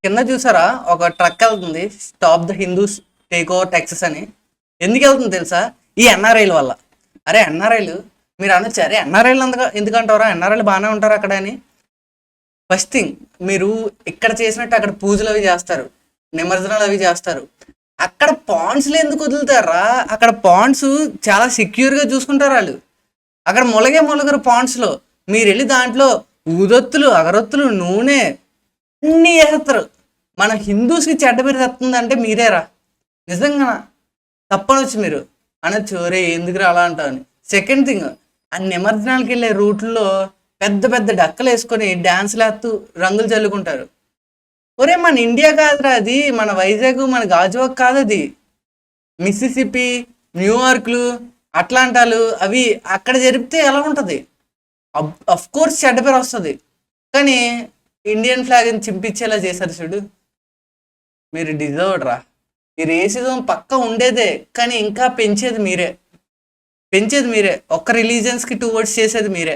కింద చూసారా ఒక ట్రక్ వెళ్తుంది, stop the Hindus take over Texas అని. ఎందుకు వెళ్తుంది తెలుసా? ఈ ఎన్ఆర్ఐల వల్ల. అరే ఎన్ఆర్ఐలు మీరు అనొచ్చు, అరే ఎన్ఆర్ఐలు ఎందుకంటారా, ఎన్ఆర్ఐలు బాగానే ఉంటారు అక్కడ అని. ఫస్ట్ థింగ్, మీరు ఇక్కడ చేసినట్టు అక్కడ పూజలు అవి చేస్తారు, నిమజ్జనాలు అవి చేస్తారు. అక్కడ పాండ్స్లో ఎందుకు వదులుతారా? అక్కడ పాండ్స్ చాలా సెక్యూర్గా చూసుకుంటారు వాళ్ళు. అక్కడ మొలగరు పాండ్స్లో. మీరు వెళ్ళి దాంట్లో ఊదొత్తులు, అగరొత్తులు, నూనె అన్నీ వేస్తారు. మన హిందూస్కి చెడ్డ పేరు తెస్తుందంటే మీరేరా. నిజంగా తప్పనొచ్చు, మీరు అనొచ్చు రే ఎందుకు అలా అంటావని. సెకండ్ థింగ్, ఆ నిమజ్జనాలకి వెళ్ళే రూట్లో పెద్ద పెద్ద డక్కలు వేసుకొని డ్యాన్స్లు వేస్తూ రంగులు చల్లుకుంటారు. ఒరే మన ఇండియా కాదురా అది, మన వైజాగ్, మన గాజువాక్ కాదు అది. మిసిసిపి, న్యూయార్క్లు, అట్లాంటాలు అవి అక్కడ జరిపితే ఎలా ఉంటుంది? అఫ్ కోర్స్ చెడ్డ పేరు వస్తుంది. కానీ ఇండియన్ ఫ్లాగ్ని చింపించేలా చేశారు చూడు. మీరు డిజర్వ్డ్ రా. ఈ రేసిజం పక్క ఉండేదే, కానీ ఇంకా పెంచేది మీరే. ఒక్క రిలీజియన్స్కి 2 words చేసేది మీరే.